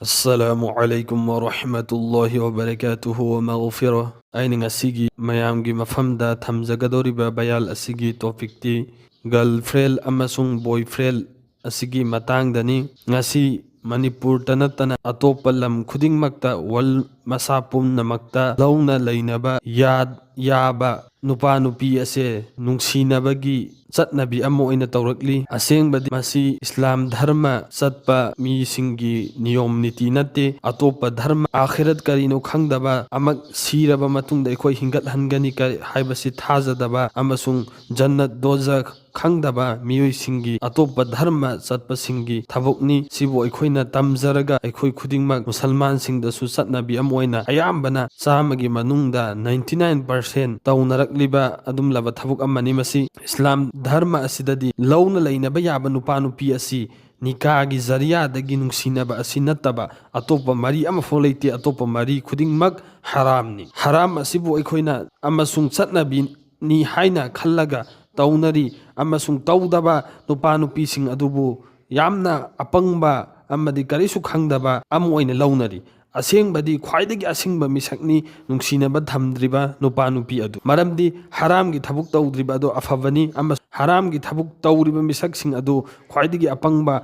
Assalamu alaikum wa rahmatullahi wa barakatuhu wa maghfirah. Aini ngasigi mayamgi mafamda thamjagadoriba bayal asigi topikti girlfriend amasung boyfriend asigi matangdani. Ngasi Manipur tanatana atopa lam khudingmakta wal masa pumnamakta launa lainaba yaba nupa nupi ase nungsinabagi चटनबी Amo ओइना तौरकली असेंबदी मसी इस्लाम धर्म चटपा मीसिंगी नियम नीति नते अतोप धर्म आखिरत करिनो खंगदबा अमक सीरबा मतुंग अखोय हिंगत हनगनी हाइबसी थाजदबा अमसुंग जन्नत दोजख खंगदबा मियोइसिंगी अतोप धर्म चटपसिंगी थबुकनी सिबो अखोयना तमजरगा अखोय खुदिंगमक मुसलमान सिंगदसु चटनबी अमो ओइना अयाम्बना चामगी मनुंगदा 99% तौनरकलिबा अदुमलबा थबुक अमनी मसी इस्लाम धर्म असिददी लौना लैनबा याबा नुपा नुपी असि निकागी जरियादगी नुंसिनबा असि नत्तबा अतोपा मरी अमा फो लैते अतोपा मरी खुदिंगमक हरामनी हराम असिबु अखोयना अमसुंग चटनबी नि हाइना खल्लगा तौनरी अमसुंग तौदबा नुपा नुपीसिंग अदुबु यामना अपंगबा अमदी करिसु खंगदबा अम ओइना लौनरी असेंबदी ख्वाइदगी असिंगबा मिसकनी नुंसिनबा थमद्रिबा नुपा नुपी अदु मरमदी हरामगी थबुक तौद्रिबा अदु अफबनी अम हरामगी थबुक तौरिबा मिसकसिंग अदु ख्वाइदगी अपंगबा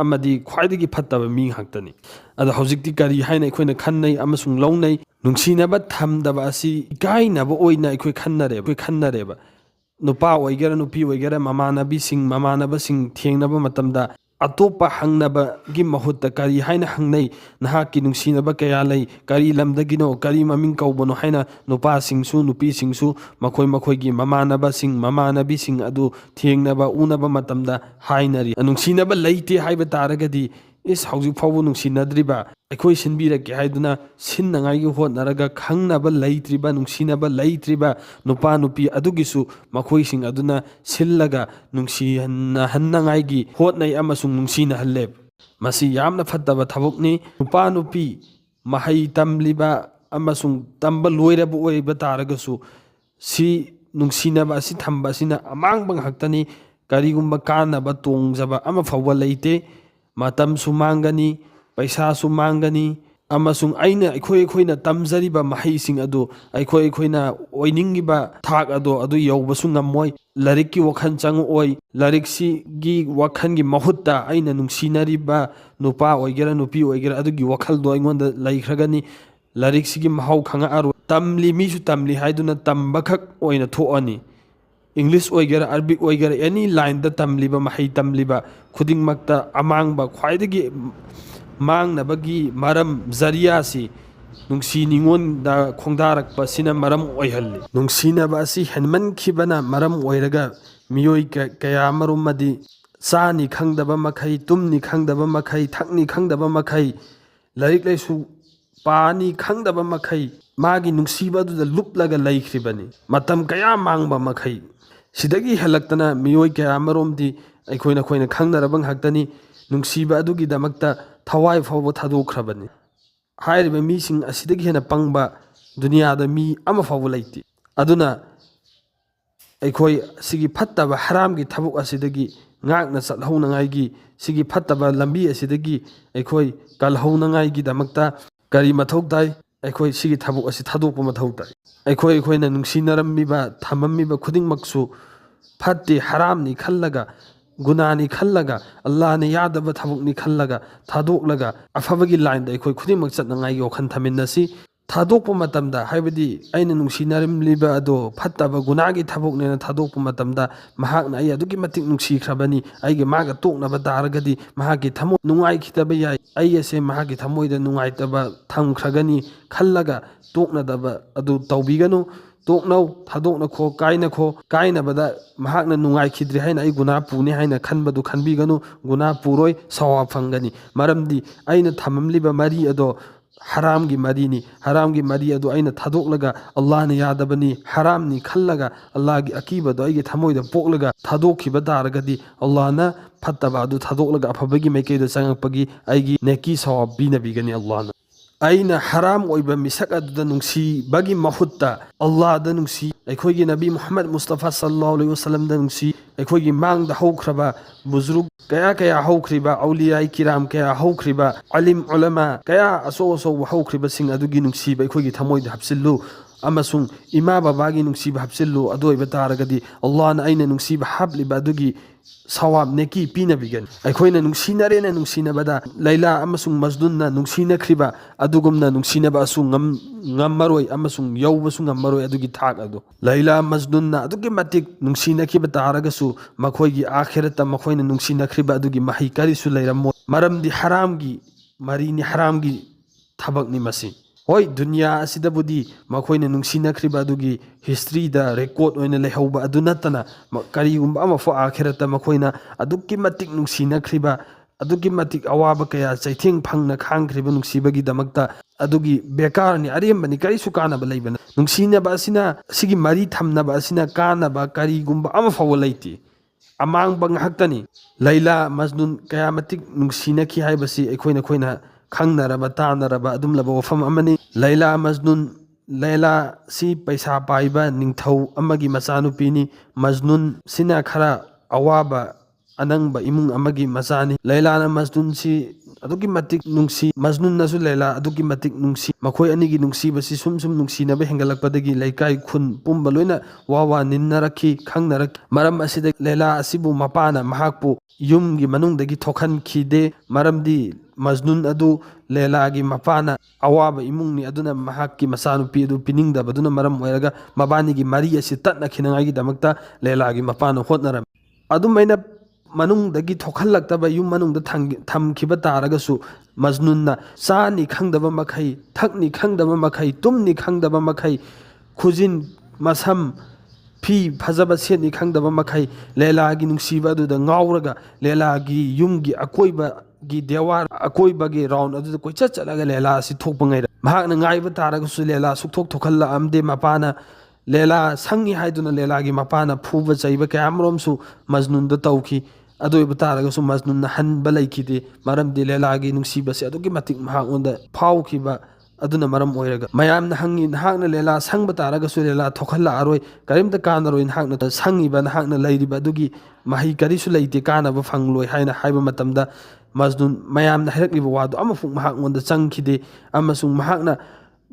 अमदी ख्वाइदगी फत्तबा मी हक्तनी अदु हौजिक्ति करी हाइना अखोयना खन्नै अमसुंग लौनै नुंसिनबा थमदबा असि इकाइनबा ओइना अखोय खन्नरेबा नुपा ओइगेरा नुपी ओइगेरा ममानबसिंग थेंगनबा मतमदा अतोपा हंगनबगी महुत्ता करी हाइना हंगनै नहाकी नुंसिनबा कया लै करी लमदगिनो करी ममिंग कौबनो हाइना नुपासिंगसु नुपीसिंगसु मखोय मखोयगी ममानबसिंग अदु थेंगनबा उनबा मतमदा हाइनरी नुंसिनबा लैते हाइबा तारगदी इस हौजिक फावबो नुंसिनद्रिबा अखोय सिनबिरके हाइदुना सिन्नंगाइगी होतनरगा खंगनबा लैत्रिबा नुंसिनबा लैत्रिबा नुपा नुपी अदुगिसु मखोयसिंग अदुना सिल्लगा नुंसिहन्नंगाइगी होतनै अमसुंग नुंसिनहल्ले मसी यामना फत्तबा थबुकनी नुपा नुपी महै तमलिबा अमसुंग तंबा लोइरबा ओइबा तारगसु सी नुंसिनबा असि थंबा सिना अमांगबा हक्तनी करिगुंबा कानबा तोंगजबा अमा फावबा लैते मतमसु मांगनी पैसासु मांगनी अमसुंग आइना अखोयना तमजरिबा महैसिंग अदु अखोयना ओइनिंगिबा थाक अदु यौबसु ngमोय लारिककी वखन चंग ओय लारिकसीगी वखनगी महुत्ता आइना नुंसिनरिबा नुपा ओइगेरा नुपी ओइगेरा अदुगी वखलदो अइंगोंदा लैख्रगनी लारिकसीगी महौ खंगा आरो तमली मीसु तमली हाइदुना तंबखक ओइना थोअनी इंग्लिश ओइगेरा अरबिक ओइगेरा एनी लाइन द तमलिबा महै तमलिबा खुदिंगमक्ता अमांगबा ख्वाइदगी मांगनबगी मरम जरियासी नुंसी निंगोंदा खोंदारकपा सिना मरम ओइहल्ली नुंसिनबा असि हेनमनखिबना मरम ओइरगा मियोय कया मरुमदी चानी खंगदबा मखै तुमनी खंगदबा मखै थकनी खंगदबा मखै लारिक लाइसु पानी खंगदबा मखै मागी नुंसीबदुदा लुपलगा लैख्रिबनी मतम कया मांगबा मखै सिदगी हेलक्तना मियोय कया मरोमदी अखोयना खंगनरबंग हक्तनी नुंसीबा अदुगी दमक्ता थवाई फावबा थादोख्रबनी हाइरिबा मीसिंग असिदगी हेना पंगबा दुनियादा मी अमा फावबा लैते अदुना अखोय सिगी फत्तबा हरामगी थबुक असिदगी ngakna chalhonangai sigi phattaba lambi asidagi अखोय kalhonangai damakta kari mathau tai अखोय सिगी थबुक असि थादोकपा मथौ tai अखोयना नुंसिनरम्मिबा थमम्मिबा खुदिंगमक्सु फत्ते हरामनी खल्लगा गुनानी खल्लगा अल्लाह ने यादब थबुकनी खल्लगा थादोकलगा अफबगी लाइन द अखोय खुदिंगमक चतनंगाई वखन थमिन्नसी थादोकपा मतमदा हाइबदी आइना नुंसिनरम्लिबा अदो फत्तबा गुनागी थबुकनेना थादोकपा मतमदा महाकना आई अदुगी मतिक नुंसिख्रबनी आइगे मागा तोकनबा तारगदी महागी थमो नुंगाइखितबा याय आई असे महागी थमोइदा नुंगाइतबा थमख्रगनी खल्लगा तोकनदबा अदु तौबिगनु तोकनौ थादोकनखो काइनबदा महाकना नुंगाइखिद्रि हाइना आई गुना पुने हाइना खनबदु खनबिगनु गुना पुरोय सवाब फंगनी मरमदी आइना थममलिबा मरी अदो हरामगी मरी अदु आइना थादोकलगा अल्लाह ने यादबनी हरामनी खल्लगा अल्लाह की अकीबदो आइगे थमोइदा पोकलगा थादोखिबा तारगदी अल्लाह ना फत्तबा अदु थादोकलगा अफबगी मैकेदा चंगपगी आइगी नेकी सवाब बिनबिगनी अल्लाह ना आइना हराम ओइबा मिसक अदुदा नुंसी बगी महुत्ता अल्लाह दा नुंसी ꯑꯩꯈꯣꯏꯒꯤ ꯅꯕꯤ ꯃꯨꯍꯝꯃad ꯃꯨꯁꯇꯐꯥ ꯁꯜꯂꯜꯂꯥꯍु ꯑꯂꯩꯍꯤ ꯋꯁꯜꯂꯝꯗ ꯅꯨꯡꯁꯤ ꯑꯩꯈꯣꯏꯒꯤ ꯃꯥꯡꯗ ꯍꯧꯈ꯭ꯔꯕ ꯕꯨꯖꯨꯔꯨꯛ ꯀꯌꯥ ꯍꯧꯈ꯭ꯔꯤꯕ ꯑꯧꯂꯤꯌꯥ ꯀꯤꯔꯥꯝ ꯀꯌꯥ ꯍꯧꯈ꯭ꯔꯤꯕ ꯑꯂꯤꯝ ꯎꯂꯃꯥ ꯀꯌꯥ ꯑꯆꯧꯕ ꯍꯧꯈ꯭ꯔꯤꯕꯁꯤꯡ ꯑꯗꯨꯒꯤ ꯅꯨꯡꯁꯤꯕ ꯑꯩꯈꯣꯏꯒꯤ ꯊꯃꯣꯏꯗ ꯍꯥꯞꯆꯤꯜꯂꯨ ꯑꯃꯁꯨꯡ ꯏꯃꯥ ꯕꯕꯥꯒꯤ ꯅꯨꯡꯁꯤꯕ ꯍꯥꯞꯆꯤꯜꯂꯨ ꯑꯗꯨ ꯑꯣꯏꯕ ꯇꯥꯔꯒꯗꯤ ꯑꯜꯂꯥꯍꯅ ꯑꯩꯅ ꯅꯨꯡꯁꯤꯕ ꯍꯥꯞꯂꯤꯕ ꯑꯗꯨꯒꯤ ꯁꯋꯥꯕ ꯅꯦꯀꯤ ꯄꯤꯅꯕꯤꯒꯅꯤ ꯑꯩꯈꯣꯏꯅ ꯅꯨꯡꯁꯤꯅꯔꯦꯅ ꯅꯨꯡꯁꯤꯅꯕꯗ ꯂꯩꯂꯥ ꯑꯃꯁꯨꯡ ꯃꯖꯅꯨꯟꯅ ꯅꯨꯡꯁꯤꯅꯈ꯭ꯔꯤꯕ ꯑꯗꯨꯒꯨꯝꯅ ꯅꯨꯡꯁꯤꯅꯕꯁꯨ ꯉꯝꯃꯔꯣꯏ ꯑꯃꯁꯨꯡ ꯌꯧꯕꯁꯨ ꯉꯝꯃꯔꯣꯏ ꯑꯗꯨꯒꯤ ꯊꯥꯛ ꯑꯗꯨ ꯂꯩꯂꯥ ꯃꯖꯅꯨꯟꯅ ꯑꯗꯨꯛꯀꯤ ꯃꯇꯤꯛ ꯅꯨꯡꯁꯤꯅꯈꯤꯕ ꯇꯥꯔꯒꯁꯨ ꯃꯈꯣꯏꯒꯤ ꯑꯥꯈꯤꯔꯠꯇ ꯃꯈꯣꯏꯅ ꯅꯨꯡꯁꯤꯅꯈ꯭ꯔꯤꯕ ꯑꯗꯨꯒꯤ ꯃꯍꯩ ꯀꯔꯤꯁꯨ ꯂꯩꯔꯝꯃꯣꯏ ꯃꯔꯝꯗꯤ ꯍꯔꯥꯝꯒꯤ ꯃꯔꯤꯅꯤ ꯍꯔꯥꯝꯒꯤ ꯊꯕꯛꯅꯤ ꯃꯁꯤ ꯍꯣꯏ ꯗꯨꯅꯤꯌꯥ ꯑꯁꯤꯗꯕꯨꯗꯤ ꯃꯈꯣꯏꯅ ꯅꯨꯡꯁꯤꯅꯈ꯭ꯔꯤꯕ ꯑꯗꯨꯒꯤ ꯍꯤꯁꯇ꯭ꯔꯤꯗ ꯔꯦꯀꯣꯔꯠ ꯑꯣꯏꯅ ꯂꯩꯍꯧꯕ ꯑꯗꯨ ꯅꯠꯇꯅ ꯀꯔꯤꯒꯨꯝꯕ ꯑꯃꯐꯥꯎ ꯑꯥꯈꯤꯔꯠꯇ ꯃꯈꯣꯏꯅ ꯑꯗꯨꯛꯀꯤ ꯃꯇꯤꯛ ꯅꯨꯡꯁꯤꯅꯈ꯭ꯔꯤꯕ ꯑꯗꯨꯛꯀꯤ ꯃꯇꯤꯛ ꯑꯋꯥꯕ ꯀꯌꯥ ꯆꯩꯊꯦꯡ ꯐꯪꯅ ꯈꯥꯡꯈ꯭ꯔꯤꯕ ꯅꯨꯡꯁꯤꯕꯒꯤꯗꯃꯛꯇ ꯑꯗꯨꯒꯤ ꯕꯦꯀꯥꯔꯅꯤ ꯑꯔꯦꯝꯕꯅꯤ ꯀꯔꯤꯁꯨ ꯀꯥꯟꯅꯕ ꯂꯩꯕ ꯅꯨꯡꯁꯤꯅꯕ ꯑꯁꯤꯅ ꯑꯁꯤꯒꯤ ꯃꯔꯤ ꯊꯝꯅꯕ ꯑꯁꯤꯅ ꯀꯥꯟꯅꯕ ꯀꯔꯤꯒꯨꯝꯕ ꯑꯃ ꯐꯥꯎꯕ ꯂꯩꯇꯦ ꯑꯃꯥꯡꯕ ꯉꯥꯛꯇꯅꯤ ꯂꯩꯂꯥ ꯃꯖꯅꯨꯟ ꯀꯌꯥ ꯃꯇꯤꯛ ꯅꯨꯡꯁꯤꯅꯈꯤ ꯍꯥꯏꯕꯁꯤ ꯑꯩꯈꯣꯏꯅ ꯈꯪꯅꯔꯕ ꯇꯥꯟꯅꯔꯕ ꯑꯗꯨꯝꯂꯕ ꯋꯥꯐꯝ ꯑꯃꯅꯤ ꯂꯩꯂꯥ ꯃꯖꯅꯨꯟ ꯂꯩꯂꯥꯁꯤ ꯄꯩꯁꯥ ꯄꯥꯏꯕ ꯅꯤꯡꯊꯧ ꯑꯃꯒꯤ ꯃꯆꯥꯅꯨꯄꯤꯅꯤ ꯃꯖꯅꯨꯟ ꯁꯤꯅ ꯈꯔ ꯑꯋꯥꯕ ꯑꯅꯪꯕ ꯏꯃꯨꯡ ꯑꯃꯒꯤ ꯃꯆꯥꯅꯤ ꯂꯩꯂꯥꯅ ꯃꯖꯅꯨꯟꯁꯤ ꯑꯗꯨꯛꯀꯤ ꯃꯇꯤꯛ ꯅꯨꯡꯁꯤ ꯃꯖꯅꯨꯟꯅꯁꯨ ꯂꯩꯂꯥ ꯑꯗꯨꯛꯀꯤ ꯃꯇꯤꯛ ꯅꯨꯡꯁꯤ ꯃꯈꯣꯏ ꯑꯅꯤꯒꯤ ꯅꯨꯡꯁꯤꯕꯁꯤ ꯁꯨꯝ ꯅꯨꯡꯁꯤꯅꯕ ꯍꯦꯟꯒꯠꯂꯛꯄꯗꯒꯤ ꯂꯩꯀꯥꯏ ꯈꯨꯟ ꯄꯨꯝꯕ ꯂꯣꯏꯅ ꯋꯥ ꯅꯤꯟꯅꯔꯛꯈꯤ ꯈꯪꯅꯔꯛꯈꯤ ꯃꯔꯝ ꯑꯁꯤꯗ ꯂꯩꯂꯥ ꯑꯁꯤꯕꯨ ꯃꯄꯥꯅ ꯃꯍꯥꯛꯄꯨ ꯌꯨꯝꯒꯤ ꯃꯅꯨꯡꯗꯒꯤ ꯊꯣꯛꯍꯟꯈꯤꯗꯦ ꯃꯔꯝꯗꯤ ꯃꯖꯅꯨꯟ ꯑꯗꯨ ꯂꯩꯂꯥꯒꯤ ꯃꯄꯥꯅ ꯑꯋꯥꯕ ꯏꯃꯨꯡꯅꯤ ꯑꯗꯨꯅ ꯃꯍꯥꯛꯀꯤ ꯃꯆꯥꯅꯨꯄꯤ ꯑꯗꯨ ꯄꯤꯅꯤꯡꯗꯕꯗꯨꯅ ꯃꯔꯝ ꯑꯣꯏꯔꯒ ꯃꯕꯥꯅꯤꯒꯤ ꯃꯔꯤ ꯑꯁꯤ ꯇꯠꯅꯈꯤꯅꯉꯥꯏꯒꯤꯗꯃꯛꯇ ꯂꯩꯂꯥꯒꯤ ꯃꯄꯥꯅ ꯍꯣꯠꯅꯔꯝꯃꯤ ꯑꯗꯨꯃꯥꯏꯅ ꯃꯅꯨꯡꯗꯒꯤ ꯊꯣꯛꯍꯜꯂꯛꯇꯕ ꯌꯨꯝ ꯃꯅꯨꯡꯗ ꯊꯝꯈꯤꯕ ꯇꯥꯔꯒꯁꯨ ꯃꯖꯅꯨꯟꯅ ꯆꯥꯅꯤ ꯈꯪꯗꯕ ꯃꯈꯩ ꯊꯛꯅꯤ ꯈꯪꯗꯕ ꯃꯈꯩ ꯇꯨꯝꯅꯤ ꯈꯪꯗꯕ ꯃꯈꯩ ꯈꯨꯖꯤꯟ ꯃꯁꯝ ꯐꯤ ꯐꯖꯕ ꯁꯦꯠꯅꯤ ꯈꯪꯗꯕ ꯃꯈꯩ ꯂꯩꯂꯥꯒꯤ ꯅꯨꯡꯁꯤꯕ ꯑꯗꯨꯗ ꯉꯥꯎꯔꯒ ꯂꯩꯂꯥꯒꯤ ꯌꯨꯝꯒꯤ ꯑꯀꯣꯏꯕꯒꯤ ꯗꯦꯋꯥꯔ ꯑꯀꯣꯏꯕꯒꯤ ꯔꯥꯎꯟ ꯑꯗꯨꯗ ꯀꯣꯏꯆꯠ ꯆꯠꯂꯒ ꯂꯩꯂꯥ ꯑꯁꯤ ꯊꯣꯛꯄ ꯉꯥꯏꯔꯝ ꯃꯍꯥꯛꯅ ꯉꯥꯏꯕ ꯇꯥꯔꯒꯁꯨ ꯂꯩꯂꯥ ꯁꯨꯛꯊꯣꯛ ꯊꯣꯛꯍꯜꯂꯛꯑꯝꯗꯦ ꯃꯄꯥꯅ ꯂꯩꯂꯥ ꯁꯪꯉꯤ ꯍꯥꯏꯗꯨꯅ ꯂꯩꯂꯥꯒꯤ ꯃꯄꯥꯅ ꯐꯨꯕ ꯆꯩꯕ ꯀꯌꯥꯃꯔꯣꯝꯁꯨ ꯃꯖꯅꯨꯟꯗ ꯇꯧꯈꯤ ꯑꯗꯨ ꯑꯣꯏꯕ ꯇꯥꯔꯒꯁꯨ ꯃꯖꯅꯨꯟꯅ ꯍꯟꯕ ꯂꯩꯈꯤꯗꯦ ꯃꯔꯝꯗꯤ ꯂꯩꯂꯥꯒꯤ ꯅꯨꯡꯁꯤꯕꯁꯤ ꯑꯗꯨꯛꯀꯤ ꯃꯇꯤꯛ ꯃꯍꯥꯛꯉꯣꯟꯗ ꯐꯥꯎꯈꯤꯕ ꯑꯗꯨꯅ ꯃꯔꯝ ꯑꯣꯏꯔꯒ ꯃꯌꯥꯝꯅ ꯍꯪꯉꯤ ꯅꯍꯥꯛꯅ ꯂꯩꯂꯥ ꯁꯪꯕ ꯇꯥꯔꯒꯁꯨ ꯂꯩꯂꯥ ꯊꯣꯛꯍꯜꯂꯛꯑꯔꯣꯏ ꯀꯔꯤꯝꯇ ꯀꯥꯟꯅꯔꯣꯏ ꯅꯍꯥꯛꯅ ꯁꯪꯉꯤꯕ ꯅꯍꯥꯛꯅ ꯂꯩꯔꯤꯕ ꯑꯗꯨꯒꯤ ꯃꯍꯩ ꯀꯔꯤꯁꯨ ꯂꯩꯇꯦ ꯀꯥꯟꯅꯕ ꯐꯪꯂꯣꯏ ꯍꯥꯏꯅ ꯍꯥꯏꯕ ꯃꯇꯝꯗ ꯃꯖꯅꯨꯟ ꯃꯌꯥꯝꯅ ꯍꯥꯏꯔꯛꯂꯤꯕ ꯋꯥꯗꯨ ꯑꯃꯐꯥꯎ ꯃꯍꯥꯛꯉꯣꯟꯗ ꯆꯪꯈꯤꯗꯦ ꯑꯃꯁꯨꯡ ꯃꯍꯥꯛꯅ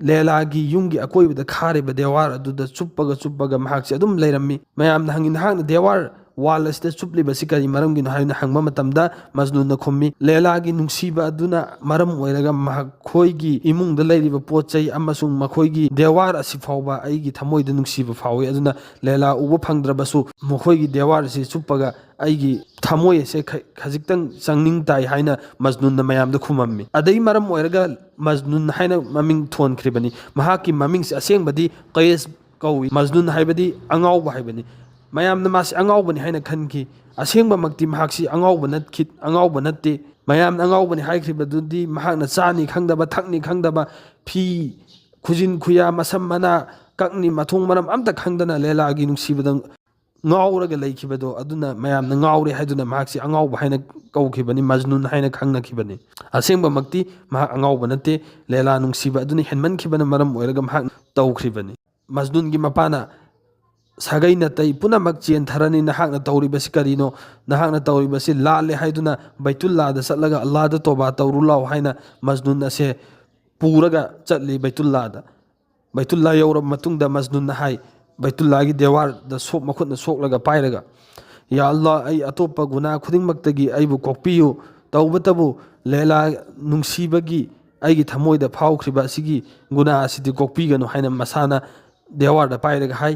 ꯂꯩꯂꯥꯒꯤ ꯌꯨꯝꯒꯤ ꯑꯀꯣꯏꯕꯗ ꯈꯥꯔꯤꯕ ꯗꯦꯋꯥꯔ ꯑꯗꯨꯗ ꯆꯨꯞꯄꯒ ꯃꯍꯥꯛꯁꯦ ꯑꯗꯨꯝ ꯂꯩꯔꯝꯃꯤ ꯃꯌꯥꯝꯅ ꯍꯪꯉꯤ ꯅꯍꯥꯛꯅ ꯗꯦꯋꯥꯔ ꯋꯥꯜ ꯑꯁꯤꯗ ꯆꯨꯞꯂꯤꯕꯁꯤ ꯀꯔꯤ ꯃꯔꯝꯒꯤꯅꯣ ꯍꯥꯏꯅ ꯍꯪꯕ ꯃꯇꯝꯗ ꯃꯖꯅꯨꯟꯅ ꯈꯨꯝꯃꯤ ꯂꯩꯂꯥꯒꯤ ꯅꯨꯡꯁꯤꯕ ꯑꯗꯨꯅ ꯃꯔꯝ ꯑꯣꯏꯔꯒ ꯃꯈꯣꯏꯒꯤ ꯏꯃꯨꯡꯗ ꯂꯩꯔꯤꯕ ꯄꯣꯠ ꯆꯩ ꯑꯃꯁꯨꯡ ꯃꯈꯣꯏꯒꯤ ꯗꯦꯋꯥꯔ ꯑꯁꯤ ꯐꯥꯎꯕ ꯑꯩꯒꯤ ꯊꯃꯣꯏꯗ ꯅꯨꯡꯁꯤꯕ ꯐꯥꯎꯏ ꯑꯗꯨꯅ ꯂꯩꯂꯥ ꯎꯕ ꯐꯪꯗ꯭ꯔꯕꯁꯨ ꯃꯈꯣꯏꯒꯤ ꯗꯦꯋꯥꯔ ꯑꯁꯤ ꯆꯨꯞꯄꯒ ꯑꯩꯒꯤ ꯊꯃꯣꯏ ꯑꯁꯦ ꯈꯖꯤꯛꯇꯪ ꯆꯪꯅꯤꯡ ꯇꯥꯏ ꯍꯥꯏꯅ ꯃꯖꯅꯨꯟꯅ ꯃꯌꯥꯝꯗ ꯈꯨꯝꯃꯝꯃꯤ ꯑꯗꯩ ꯃꯔꯝ ꯑꯣꯏꯔꯒ ꯃꯖꯅꯨꯟ ꯍꯥꯏꯅ ꯃꯃꯤꯡ ꯊꯣꯟꯈ꯭ꯔꯤꯕꯅꯤ ꯃꯍꯥꯛꯀꯤ ꯃꯃꯤꯡꯁꯦ ꯑꯁꯦꯡꯕꯗꯤ ꯀꯌꯁ ꯀꯧꯏ ꯃꯖꯅꯨꯟ ꯍꯥꯏꯕꯗꯤ ꯑꯉꯥꯎꯕ ꯍꯥꯏꯕꯅꯤ ꯃꯌꯥꯝꯅ ꯃꯥꯁꯤ ꯑꯉꯥꯎꯕꯅꯤ ꯍꯥꯏꯅ ꯈꯟꯈꯤ ꯑꯁꯦꯡꯕꯃꯛꯇꯤ ꯃꯍꯥꯛꯁꯤ ꯑꯉꯥꯎꯕ ꯅꯠꯇꯦ ꯃꯌꯥꯝꯅ ꯑꯉꯥꯎꯕꯅꯤ ꯍꯥꯏꯈ꯭ꯔꯤꯕꯗꯨꯗꯤ ꯃꯍꯥꯛꯅ ꯆꯥꯅꯤ ꯈꯪꯗꯕ ꯊꯛꯅꯤ ꯈꯪꯗꯕ ꯐꯤ ꯈꯨꯖꯤꯟ ꯈꯨꯌꯥ ꯃꯁꯝ ꯃꯅꯥ ꯀꯛꯅꯤ ꯃꯊꯣꯡ ꯃꯔꯝ ꯑꯝꯇ ꯈꯪꯗꯅ ꯂꯩꯂꯥꯒꯤ ꯅꯨꯡꯁꯤꯕꯗ ꯉꯥꯎꯔꯒ ꯂꯩꯈꯤꯕꯗꯣ ꯑꯗꯨꯅ ꯃꯌꯥꯝꯅ ꯉꯥꯎꯔꯦ ꯍꯥꯏꯗꯨꯅ ꯃꯍꯥꯛꯁꯤ ꯑꯉꯥꯎꯕ ꯍꯥꯏꯅ ꯀꯧꯈꯤꯕꯅꯤ ꯃꯖꯅꯨꯟ ꯍꯥꯏꯅ ꯈꯪꯅꯈꯤꯕꯅꯤ ꯑꯁꯦꯡꯕꯃꯛꯇꯤ ꯃꯍꯥꯛ ꯑꯉꯥꯎꯕ ꯅꯠꯇꯦ ꯂꯩꯂꯥ ꯅꯨꯡꯁꯤꯕ ꯑꯗꯨꯅ ꯍꯦꯟꯃꯟꯈꯤꯕꯅ ꯃꯔꯝ ꯑꯣꯏꯔꯒ ꯃꯍꯥꯛ ꯇꯧꯈ꯭ꯔꯤꯕꯅꯤ ꯃꯖꯅꯨꯟꯒꯤ ꯃꯄꯥꯅ ꯁꯥꯒꯩ ꯅꯥꯇꯩ ꯄꯨꯝꯅꯃꯛ ꯆꯦꯟꯊꯔꯅꯤ ꯅꯍꯥꯛꯅ ꯇꯧꯔꯤꯕꯁꯤ ꯀꯔꯤꯅꯣ ꯅꯍꯥꯛꯅ ꯇꯧꯔꯤꯕꯁꯤ ꯂꯥꯜꯂꯦ ꯍꯥꯏꯗꯨꯅ ꯕꯩꯇꯨꯜꯂꯥꯗ ꯆꯠꯂꯒ ꯑꯜꯂꯥꯍꯗ ꯇꯣꯕꯥ ꯇꯧꯔꯨ ꯂꯥꯎ ꯍꯥꯏꯅ ꯃꯖꯅꯨꯟ ꯑꯁꯦ ꯄꯨꯔꯒ ꯆꯠꯂꯤ ꯕꯩꯇꯨꯜꯂꯥ ꯌꯧꯔꯕ ꯃꯇꯨꯡꯗ ꯃꯖꯅꯨꯟꯅ ꯍꯥꯏ ꯕꯩꯇꯨꯜꯂꯥꯒꯤ ꯗꯦꯋꯥꯔꯗ ꯃꯈꯨꯠꯅ ꯁꯣꯛꯂꯒ ꯄꯥꯏꯔꯒ ꯌꯥ ꯑꯜꯂꯥꯍ ꯑꯩ ꯑꯇꯣꯞꯄ ꯒꯨꯅꯥ ꯈꯨꯗꯤꯡꯃꯛꯇꯒꯤ ꯑꯩꯕꯨ ꯀꯣꯛꯄꯤꯌꯨ ꯇꯧꯕꯇꯕꯨ ꯂꯩꯂꯥ ꯅꯨꯡꯁꯤꯕꯒꯤ ꯑꯩꯒꯤ ꯊꯃꯣꯏꯗ ꯐꯥꯎꯈ꯭ꯔꯤꯕ ꯑꯁꯤꯒꯤ ꯒꯨꯅꯥ ꯑꯁꯤꯗꯤ ꯀꯣꯛꯄꯤꯒꯅꯨ ꯍꯥꯏꯅ ꯃꯁꯥꯅ ꯗꯦꯋꯥꯔꯗ ꯄꯥꯏꯔꯒ ꯍꯥꯏ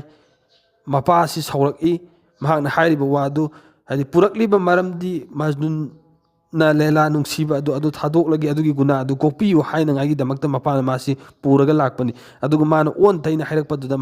ꯃꯄꯥ ꯑꯁꯤ ꯁꯥꯎꯔꯛꯏ ꯃꯍꯥꯛꯅ ꯍꯥꯏꯔꯤꯕ ꯋꯥꯗꯨ ꯍꯥꯏꯗꯤ ꯄꯨꯔꯛꯂꯤꯕ ꯃꯔꯝꯗꯤ ꯃꯖꯅꯨꯟꯅ ꯂꯩꯂꯥ ꯅꯨꯡꯁꯤꯕ ꯑꯗꯨ ꯊꯥꯗꯣꯛꯂꯒꯦ ꯑꯗꯨꯒꯤ ꯒꯨꯅꯥ ꯑꯗꯨ ꯀꯣꯛꯄꯤꯌꯨ ꯍꯥꯏꯅꯉꯥꯏꯒꯤꯗꯃꯛꯇ ꯃꯄꯥꯅ ꯃꯥꯁꯤ ꯄꯨꯔꯒ ꯂꯥꯛꯄꯅꯤ ꯑꯗꯨꯒ ꯃꯥꯅ ꯑꯣꯟ ꯇꯩꯅ ꯍꯥꯏꯔꯛꯄꯗꯨꯗ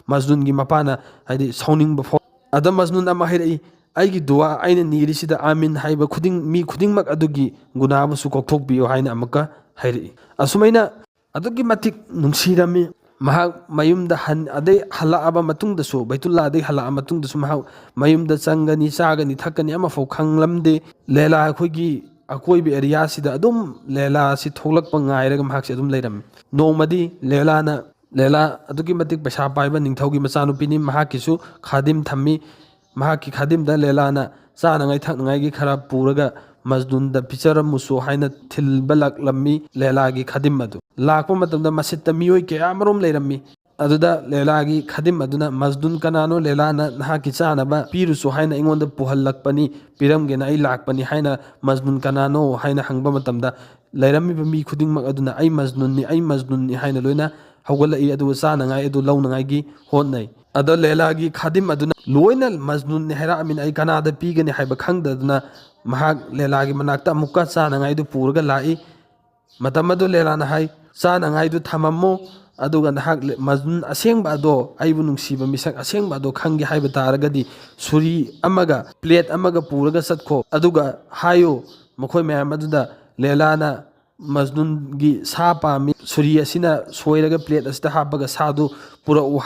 ꯃꯖꯅꯨꯟꯒꯤ ꯃꯄꯥꯅ ꯍꯥꯏꯗꯤ ꯁꯥꯎꯅꯤꯡꯕ ꯐꯥꯎ ꯑꯗ ꯃꯖꯅꯨꯟ ꯑꯃ ꯍꯥꯏꯔꯛꯏ ꯑꯩꯒꯤ ꯗꯨꯋꯥ ꯑꯩꯅ ꯅꯤꯔꯤꯁꯤꯗ ꯑꯥꯃꯤꯟ ꯍꯥꯏꯕ ꯃꯤ ꯈꯨꯗꯤꯡꯃꯛ ꯑꯗꯨꯒꯤ ꯒꯨꯅꯥꯕꯨꯁꯨ ꯀꯣꯛꯊꯣꯛꯄꯤꯌꯨ ꯍꯥꯏꯅ ꯑꯃꯨꯛꯀ ꯍꯥꯏꯔꯛꯏ ꯑꯁꯨꯃꯥꯏꯅ ꯑꯗꯨꯛꯀꯤ ꯃꯇꯤꯛ ꯅꯨꯡꯁꯤꯔꯝꯃꯤ ꯃꯍꯥꯛ ꯃꯌꯨꯝꯗ ꯑꯗꯩ ꯍꯜꯂꯛꯑꯕ ꯃꯇꯨꯡꯗꯁꯨ ꯕꯩꯇꯨꯜꯂꯥꯗꯒꯤ ꯍꯜꯂꯛꯑꯕ ꯃꯇꯨꯡꯗꯁꯨ ꯃꯍꯥꯛ ꯃꯌꯨꯝꯗ ꯆꯪꯒꯅꯤ ꯆꯥꯒꯅꯤ ꯊꯛꯀꯅꯤ ꯑꯃꯐꯥꯎ ꯈꯪꯂꯝꯗꯦ ꯂꯩꯂꯥ ꯑꯩꯈꯣꯏꯒꯤ ꯑꯀꯣꯏꯕ ꯑꯦꯔꯤꯌꯥꯁꯤꯗ ꯑꯗꯨꯝ ꯂꯩꯂꯥ ꯑꯁꯤ ꯊꯣꯛꯂꯛꯄ ꯉꯥꯏꯔꯒ ꯃꯍꯥꯛꯁꯦ ꯑꯗꯨꯝ ꯂꯩꯔꯝꯃꯤ ꯅꯣꯡꯃꯗꯤ ꯂꯩꯂꯥꯅ ꯂꯦꯂꯥ ꯑꯗꯨꯛꯀꯤ ꯃꯇꯤꯛ ꯄꯩꯁꯥ ꯄꯥꯏꯕ ꯅꯤꯡꯊꯧꯒꯤ ꯃꯆꯥꯅꯨꯄꯤꯅꯤ, ꯃꯍꯥꯛꯀꯤꯁꯨ ꯈꯥꯗꯤꯝ ꯊꯝꯃꯤ꯫ ꯃꯍꯥꯛꯀꯤ ꯈꯥꯗꯤꯝꯗ ꯂꯦꯂꯥꯅ ꯆꯥꯅꯉꯥꯏ ꯊꯛꯅꯉꯥꯏꯒꯤ ꯈꯔ ꯄꯨꯔꯒ ꯃꯖꯅꯨꯟꯗ ꯄꯤꯖꯔꯝꯃꯨꯁꯨ ꯍꯥꯏꯅ ꯊꯤꯟꯕ ꯂꯥꯛꯂꯝꯃꯤ ꯂꯦꯂꯥꯒꯤ ꯈꯥꯗꯤꯝ ꯑꯗꯨ꯫ ꯂꯥꯛꯄ ꯃꯇꯝꯗ ꯃꯁꯤꯠꯇ ꯃꯤꯑꯣꯏ ꯀꯌꯥꯃꯔꯨꯝ ꯂꯩꯔꯝꯃꯤ꯫ ꯑꯗꯨꯗ ꯂꯦꯂꯥꯒꯤ ꯈꯥꯗꯤꯝ ꯑꯗꯨꯅ ꯃꯖꯅꯨꯟ ꯀꯅꯥꯅꯣ, ꯂꯦꯂꯥꯅ ꯅꯍꯥꯛꯀꯤ ꯆꯥꯅꯕ ꯄꯤꯔꯨꯁꯨ ꯍꯥꯏꯅ ꯑꯩꯉꯣꯟꯗ ꯄꯨꯍꯜꯂꯛꯄꯅꯤ, ꯄꯤꯔꯝꯒꯦꯅ ꯑꯩ ꯂꯥꯛꯄꯅꯤ ꯍꯥꯏꯅ ꯃꯖꯅꯨꯟ ꯀꯅꯥꯅꯣ ꯍꯥꯏꯅ ꯍꯪꯕ ꯃꯇꯝꯗ ꯂꯩꯔꯝꯃꯤꯕ ꯃꯤ ꯈꯨꯗꯤꯡꯃꯛ ꯑꯗꯨꯅ ꯑꯩ ꯃꯖꯅꯨꯟꯅꯤ, ꯑꯩ ꯃꯖꯅꯨꯟꯅꯤ ꯍꯥꯏꯅ ꯂꯣꯏꯅ ꯍꯧꯒꯠꯂꯛꯏ, ꯑꯗꯨꯒ ꯆꯥꯅꯉꯥꯏ ꯑꯗꯨ ꯂꯧꯅꯉꯥꯏꯒꯤ ꯍꯣꯠꯅꯩ꯫ ꯑꯗꯣ ꯂꯦꯂꯥꯒꯤ ꯈꯥꯗꯤꯝ ꯑꯗꯨꯅ ꯂꯣꯏꯅ ꯃꯖꯅꯨꯟꯅꯤ ꯍꯥꯏꯔꯛꯑꯃꯤꯅ ꯑꯩ ꯀꯅꯥꯗ ꯄꯤꯒꯅꯤ ꯍꯥꯏꯕ ꯈꯪꯗꯗꯨꯅ ꯃꯍꯥꯛ ꯂꯦꯂꯥꯒꯤ ꯃꯅꯥꯛꯇ ꯑꯃꯨꯛꯀ ꯆꯥꯅꯉꯥꯏꯗꯨ ꯄꯨꯔꯒ ꯂꯥꯛꯏ꯫ ꯃꯇꯝ ꯑꯗꯨ ꯂꯦꯂꯥꯅ ꯍꯥꯏ, ꯆꯥꯅꯉꯥꯏꯗꯨ ꯊꯝꯃꯝꯃꯨ, ꯑꯗꯨꯒ ꯅꯍꯥꯛ ꯃꯖꯅꯨꯟ ꯑꯁꯦꯡꯕ ꯑꯗꯣ, ꯑꯩꯕꯨ ꯅꯨꯡꯁꯤꯕ ꯃꯤꯁꯛ ꯑꯁꯦꯡꯕ ꯑꯗꯣ ꯈꯪꯒꯦ ꯍꯥꯏꯕ ꯇꯥꯔꯒꯗꯤ ꯁꯨꯔꯤ ꯑꯃꯒ ꯄ꯭ꯂꯦꯠ ꯑꯃꯒ ꯄꯨꯔꯒ ꯆꯠꯈꯣ, ꯑꯗꯨꯒ ꯍꯥꯏꯌꯨ ꯃꯈꯣꯏ ꯃꯌꯥꯝ ꯑꯗꯨꯗ ꯂꯦꯂꯥꯅ ꯃꯖꯅꯨꯟꯒꯤ ꯁꯥ ꯄꯥꯝꯃꯤ, ꯁꯨꯔꯤ ꯑꯁꯤꯅ ꯁꯣꯏꯔꯒ ꯄ꯭ꯂꯦꯠ ꯑꯁꯤꯗ ꯍꯥꯞꯄꯒ ꯁꯥꯗꯨ ꯄꯨꯔꯛꯎ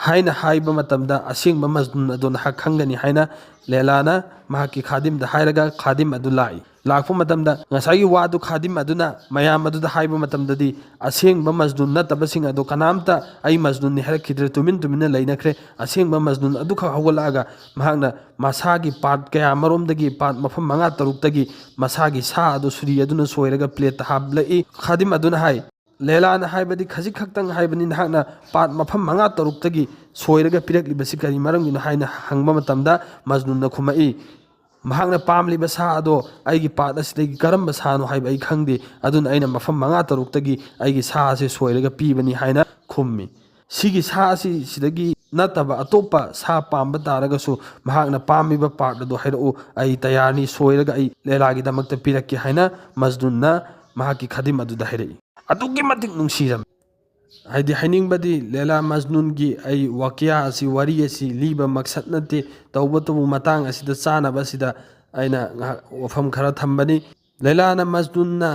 ꯍꯥꯏꯅ ꯍꯥꯏꯕ ꯃꯇꯝꯗ ꯑꯁꯦꯡꯕ ꯃꯖꯅꯨꯟ ꯑꯗꯣ ꯅꯍꯥꯛ ꯈꯪꯒꯅꯤ ꯍꯥꯏꯅ ꯂꯦꯂꯥꯅ ꯃꯍꯥꯛꯀꯤ ꯈꯥꯗꯤꯝꯗ ꯍꯥꯏꯔꯒ ꯈꯥꯗꯤꯝ ꯑꯗꯨ ꯂꯥꯛꯏ꯫ ꯂꯥꯛꯄ ꯃꯇꯝꯗ ꯉꯁꯥꯏꯒꯤ ꯋꯥꯗꯨ ꯈꯥꯗꯤꯝ ꯑꯗꯨꯅ ꯃꯌꯥꯝ ꯑꯗꯨꯗ ꯍꯥꯏꯕ ꯃꯇꯝꯗꯗꯤ ꯑꯁꯦꯡꯕ ꯃꯖꯅꯨꯟ ꯅꯠꯇꯕꯁꯤꯡ ꯑꯗꯣ ꯀꯅꯥꯝꯇ ꯑꯩ ꯃꯖꯅꯨꯟꯅꯤ ꯍꯥꯏꯔꯛꯈꯤꯗ꯭ꯔꯦ, ꯇꯨꯃꯤꯟꯅ ꯂꯩꯅꯈ꯭ꯔꯦ꯫ ꯑꯁꯦꯡꯕ ꯃꯖꯅꯨꯟ ꯑꯗꯨꯈꯛ ꯍꯧꯒꯠꯂꯛꯑꯒ ꯃꯍꯥꯛꯅ ꯃꯁꯥꯒꯤ ꯄꯥꯔꯠ ꯀꯌꯥꯃꯔꯣꯝꯗꯒꯤ, ꯄꯥꯔꯠ ꯃꯐꯝ 5-6ꯇꯒꯤ ꯃꯁꯥꯒꯤ ꯁꯥ ꯑꯗꯨ ꯁꯨꯔꯤ ꯑꯗꯨꯅ ꯁꯣꯏꯔꯒ ꯄ꯭ꯂꯦꯠꯇ ꯍꯥꯞꯂꯛꯏ꯫ ꯈꯥꯗꯤꯝ ꯑꯗꯨꯅ ꯍꯥꯏ, ꯂꯦꯂꯥꯅ ꯍꯥꯏꯕꯗꯤ ꯈꯖꯤꯛ ꯈꯛꯇꯪ ꯍꯥꯏꯕꯅꯤ, ꯅꯍꯥꯛꯅ ꯄꯥꯔꯠ ꯃꯐꯝ 5-6ꯇꯒꯤ ꯁꯣꯏꯔꯒ ꯄꯤꯔꯛꯂꯤꯕꯁꯤ ꯀꯔꯤ ꯃꯔꯝꯒꯤꯅꯣ ꯍꯥꯏꯅ ꯍꯪꯕ ꯃꯇꯝꯗ ꯃꯖꯅꯨꯟꯅ ꯈꯨꯝꯃꯛꯏ, ꯃꯍꯥꯛꯅ ꯄꯥꯝꯂꯤꯕ ꯁꯥ ꯑꯗꯣ ꯑꯩꯒꯤ ꯄꯥꯔꯠ ꯑꯁꯤꯗꯒꯤ ꯀꯔꯝꯕ ꯁꯥꯅꯣ ꯍꯥꯏꯕ ꯑꯩ ꯈꯪꯗꯦ, ꯑꯗꯨꯅ ꯑꯩꯅ ꯃꯐꯝ 5-6ꯇꯒꯤ ꯑꯩꯒꯤ ꯁꯥ ꯑꯁꯤ ꯁꯣꯏꯔꯒ ꯄꯤꯕꯅꯤ ꯍꯥꯏꯅ ꯈꯨꯝꯃꯤ꯫ ꯁꯤꯒꯤ ꯁꯥ ꯑꯁꯤꯗꯒꯤ ꯅꯠꯇꯕ ꯑꯇꯣꯞꯄ ꯁꯥ ꯄꯥꯝꯕ ꯇꯥꯔꯒꯁꯨ ꯃꯍꯥꯛꯅ ꯄꯥꯝꯃꯤꯕ ꯄꯥꯔꯠ ꯑꯗꯨ ꯍꯥꯏꯔꯛꯎ, ꯑꯩ ꯇꯌꯥꯔꯅꯤ, ꯁꯣꯏꯔꯒ ꯑꯩ ꯂꯦꯂꯥꯒꯤꯗꯃꯛꯇ ꯄꯤꯔꯛꯀꯦ ꯍꯥꯏꯅ ꯃꯖꯅꯨꯟꯅ ꯃꯍꯥꯛꯀꯤ ꯈꯥꯗꯤꯝ ꯑꯗꯨꯗ ꯍꯥꯏꯔꯛꯏ꯫ ꯑꯗꯨꯛꯀꯤ ꯃꯇꯤꯛ ꯅꯨꯡꯁꯤꯔꯝꯃꯤ꯫ ꯍꯥꯏꯗꯤ ꯍꯥꯏꯅꯤꯡꯕꯗꯤ ꯂꯦꯂꯥ ꯃꯖꯅꯨꯟꯒꯤ ꯑꯩ ꯋꯥꯀꯤꯌꯥ ꯑꯁꯤ, ꯋꯥꯔꯤ ꯑꯁꯤ ꯂꯤꯕ ꯃꯛꯁꯠ ꯅꯠꯇꯦ, ꯇꯧꯕꯇꯕꯨ ꯃꯇꯥꯡ ꯑꯁꯤꯗ ꯆꯥꯅꯕ ꯑꯁꯤꯗ ꯑꯩꯅ ꯋꯥꯐꯝ ꯈꯔ ꯊꯝꯕꯅꯤ꯫ ꯂꯦꯂꯥꯅ ꯃꯖꯅꯨꯟꯅ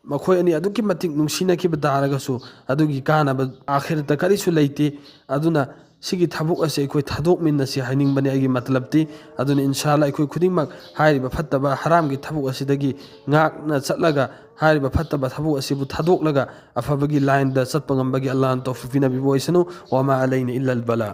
ꯃꯈꯣꯏ ꯑꯅꯤ ꯑꯗꯨꯛꯀꯤ ꯃꯇꯤꯛ ꯅꯨꯡꯁꯤꯅꯈꯤꯕ ꯇꯥꯔꯒꯁꯨ ꯑꯗꯨꯒꯤ ꯀꯥꯟꯅꯕ ꯑꯥꯈꯤꯔꯠꯇ ꯀꯔꯤꯁꯨ ꯂꯩꯇꯦ, ꯑꯗꯨꯅ ꯁꯤꯒꯤ ꯊꯕꯛ ꯑꯁꯤ ꯑꯩꯈꯣꯏ ꯊꯥꯗꯣꯛꯃꯤꯟꯅꯁꯤ ꯍꯥꯏꯅꯤꯡꯕꯅꯤ ꯑꯩꯒꯤ ꯃꯇꯂꯕꯇꯤ꯫ ꯑꯗꯨꯅ ꯏꯟꯁꯥꯜꯂꯥ ꯑꯩꯈꯣꯏ ꯈꯨꯗꯤꯡꯃꯛ ꯍꯥꯏꯔꯤꯕ ꯐꯠꯇꯕ ꯍꯔꯥꯝꯒꯤ ꯊꯕꯛ ꯑꯁꯤꯗꯒꯤ ꯉꯥꯛꯅ ꯆꯠꯂꯒ ꯍꯥꯏꯔꯤꯕ ꯐꯠꯇꯕ ꯊꯕꯛ ꯑꯁꯤꯕꯨ ꯊꯥꯗꯣꯛꯂꯒ ꯑꯐꯕꯒꯤ ꯂꯥꯏꯟꯗ ꯆꯠꯄ ꯉꯝꯕꯒꯤ ꯑꯜꯂꯥꯍꯅ ꯇꯧꯐꯤꯛ ꯄꯤꯅꯕꯤꯕ ꯑꯣꯏꯁꯅꯨ꯫ ꯋꯥꯃꯥ ꯑꯂꯩꯅ ꯏꯜꯂꯜ ꯕꯂꯥ꯫